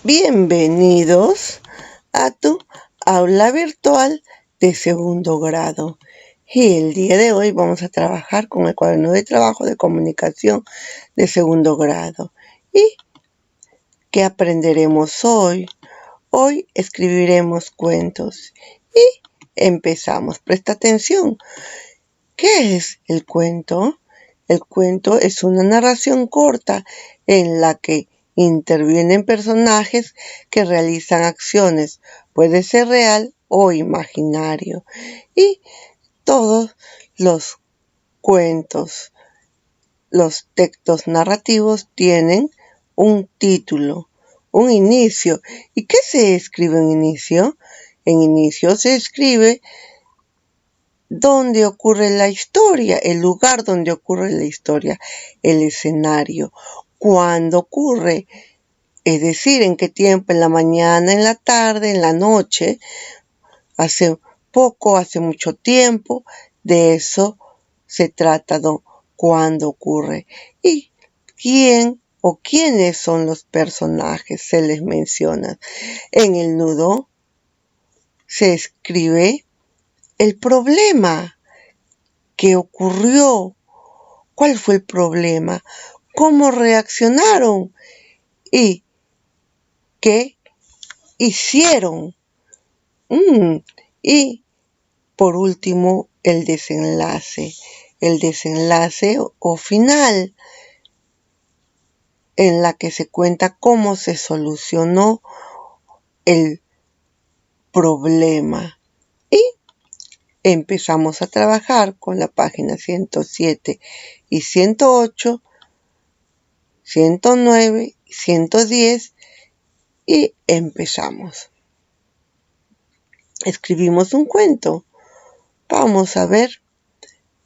Bienvenidos a tu aula virtual de segundo grado. Y el día de hoy vamos a trabajar con el cuaderno de trabajo de comunicación de segundo grado. ¿Y qué aprenderemos hoy? Hoy escribiremos cuentos y empezamos. Presta atención. ¿Qué es el cuento? El cuento es una narración corta en la que intervienen personajes que realizan acciones. Puede ser real o imaginario. Y todos los cuentos, los textos narrativos tienen un título, un inicio. ¿Y qué se escribe en inicio? En inicio se escribe dónde ocurre la historia, el lugar donde ocurre la historia, el escenario, cuándo ocurre, es decir, en qué tiempo, en la mañana, en la tarde, en la noche, hace poco, hace mucho tiempo, de eso se trata, cuándo ocurre. Y quién o quiénes son los personajes, se les menciona. En el nudo se escribe el problema que ocurrió, cuál fue el problema, cómo reaccionaron y qué hicieron. Y por último, el desenlace o final, en la que se cuenta cómo se solucionó el problema. Y empezamos a trabajar con la página 107 y 108, 109, 110 y empezamos. Escribimos un cuento. Vamos a ver.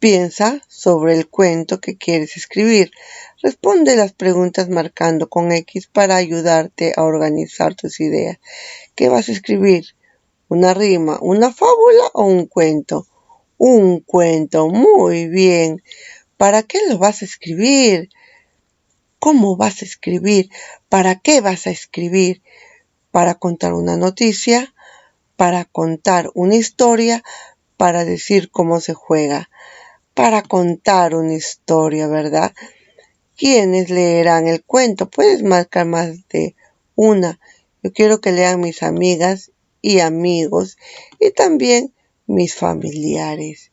Piensa sobre el cuento que quieres escribir. Responde las preguntas marcando con X para ayudarte a organizar tus ideas. ¿Qué vas a escribir? ¿Una rima, una fábula o un cuento? Un cuento, muy bien. ¿Para qué lo vas a escribir? ¿Cómo vas a escribir? ¿Para qué vas a escribir? ¿Para contar una noticia? ¿Para contar una historia? ¿Para decir cómo se juega? Para contar una historia, ¿verdad? ¿Quiénes leerán el cuento? Puedes marcar más de una. Yo quiero que lean mis amigas y amigos y también mis familiares.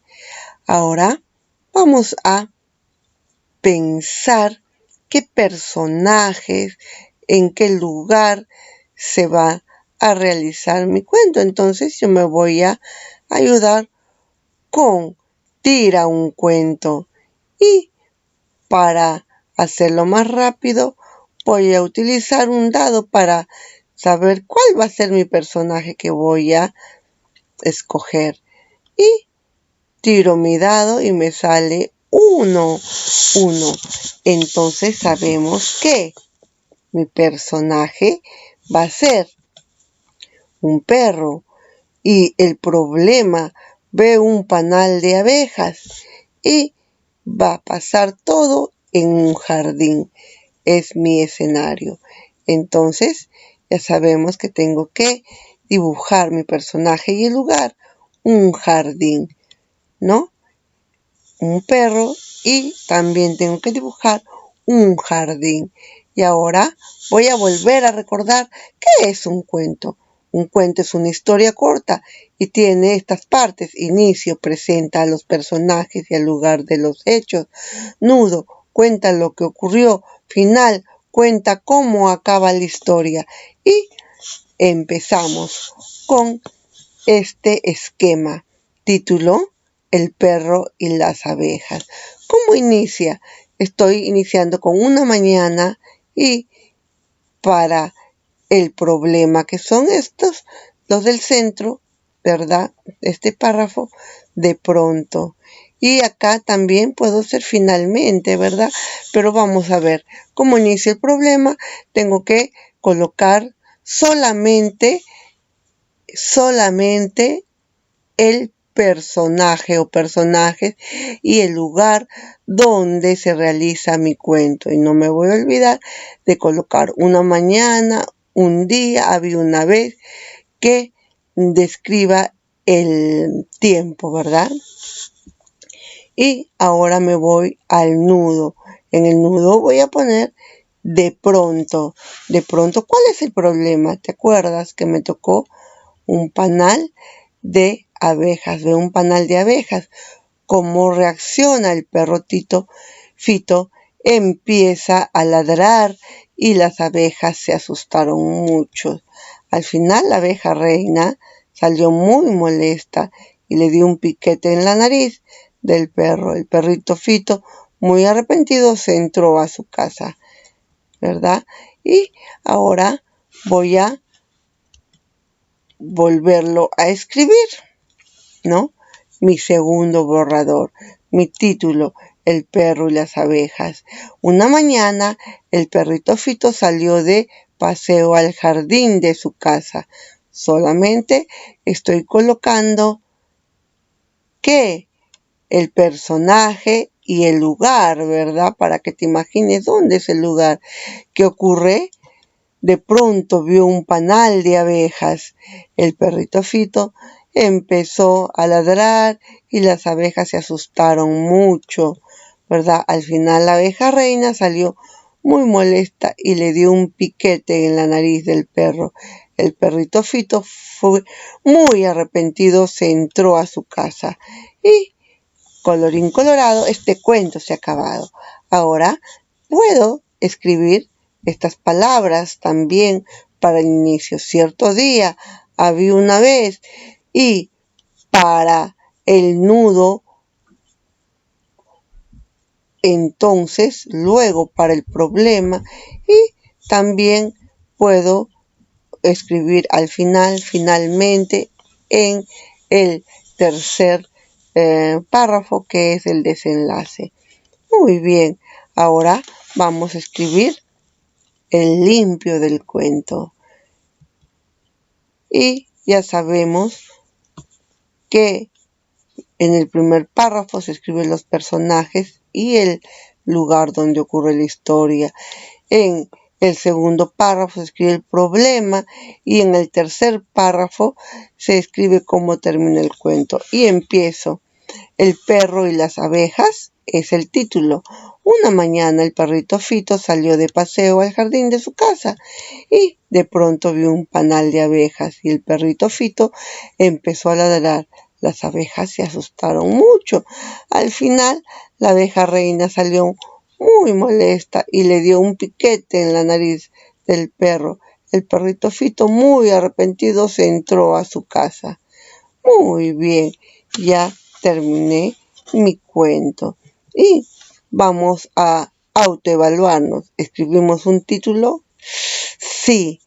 Ahora vamos a pensar qué personajes, en qué lugar se va a realizar mi cuento. Entonces yo me voy a ayudar con tira un cuento y para hacerlo más rápido voy a utilizar un dado para saber cuál va a ser mi personaje que voy a escoger y tiro mi dado y me sale 1. Entonces sabemos que mi personaje va a ser un perro y el problema, ve un panal de abejas y va a pasar todo en un jardín. Es mi escenario. Entonces ya sabemos que tengo que dibujar mi personaje y el lugar, un jardín, ¿no? Un perro y también tengo que dibujar un jardín. Y ahora voy a volver a recordar qué es un cuento. Un cuento es una historia corta y tiene estas partes. Inicio, presenta a los personajes y al lugar de los hechos. Nudo, cuenta lo que ocurrió. Final, cuenta cómo acaba la historia. Y empezamos con este esquema. Título: El perro y las abejas. ¿Cómo inicia? Estoy iniciando con una mañana y para el problema que son estos, los del centro, ¿verdad? Este párrafo, de pronto. Y acá también puedo ser finalmente, ¿verdad? Pero vamos a ver cómo inicia el problema. Tengo que colocar solamente el personaje o personajes y el lugar donde se realiza mi cuento. Y no me voy a olvidar de colocar una mañana, un día, había una vez, que describa el tiempo, ¿verdad? Y ahora me voy al nudo. En el nudo voy a poner de pronto. De pronto, ¿cuál es el problema? ¿Te acuerdas que me tocó un panal de abejas? Veo un panal de abejas. ¿Cómo reacciona el perro Fito? Empieza a ladrar y las abejas se asustaron mucho. Al final la abeja reina salió muy molesta y le dio un piquete en la nariz del perro. El perrito Fito, muy arrepentido, se entró a su casa, ¿verdad? Y ahora voy a volverlo a escribir, ¿no? Mi segundo borrador, mi título, El perro y las abejas. Una mañana el perrito Fito salió de paseo al jardín de su casa. Solamente estoy colocando que el personaje y el lugar, ¿verdad? Para que te imagines dónde es el lugar. ¿Qué ocurre? De pronto vio un panal de abejas. El perrito Fito empezó a ladrar y las abejas se asustaron mucho, ¿verdad? Al final la abeja reina salió muy molesta y le dio un piquete en la nariz del perro. El perrito Fito fue muy arrepentido, se entró a su casa y, colorín colorado, este cuento se ha acabado. Ahora puedo escribir estas palabras también para el inicio. Cierto día, había una vez, y para el nudo, entonces, luego para el problema, y también puedo escribir al final, finalmente, en el tercer párrafo, que es el desenlace. Muy bien, ahora vamos a escribir el limpio del cuento. Y ya sabemos que en el primer párrafo se escriben los personajes y el lugar donde ocurre la historia. En el segundo párrafo se escribe el problema y en el tercer párrafo se escribe cómo termina el cuento. Y empiezo. El perro y las abejas es el título. Una mañana el perrito Fito salió de paseo al jardín de su casa y de pronto vio un panal de abejas y el perrito Fito empezó a ladrar. Las abejas se asustaron mucho. Al final la abeja reina salió muy molesta y le dio un piquete en la nariz del perro. El perrito Fito, muy arrepentido, se entró a su casa. Muy bien, ya terminé mi cuento y vamos a autoevaluarnos. ¿Escribimos un título? Sí.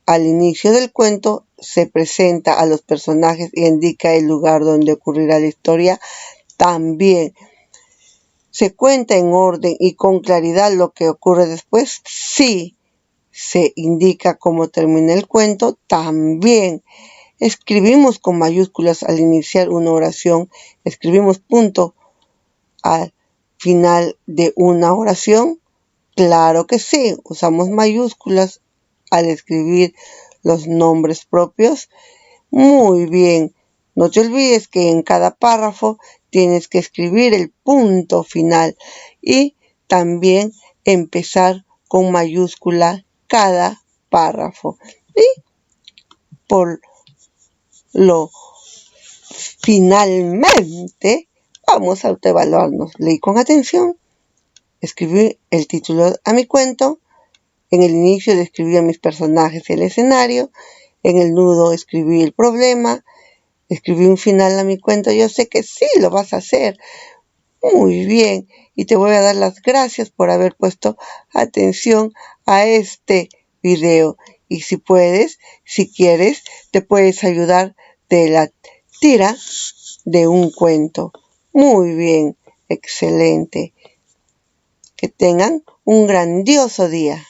Al inicio del cuento se presenta a los personajes y indica el lugar donde ocurrirá la historia. También se cuenta en orden y con claridad lo que ocurre después. Sí. Se indica cómo termina el cuento. También escribimos con mayúsculas al iniciar una oración, escribimos punto al final de una oración. Claro que sí, usamos mayúsculas al escribir los nombres propios. Muy bien, no te olvides que en cada párrafo tienes que escribir el punto final y también empezar con mayúscula cada párrafo. Y finalmente vamos a autoevaluarnos. Leí con atención, escribí el título a mi cuento, en el inicio describí a mis personajes y el escenario, en el nudo escribí el problema, escribí un final a mi cuento. Yo sé que sí lo vas a hacer muy bien y te voy a dar las gracias por haber puesto atención a este video. Y si puedes, si quieres, te puedes ayudar de la tira de un cuento. Muy bien, excelente. Que tengan un grandioso día.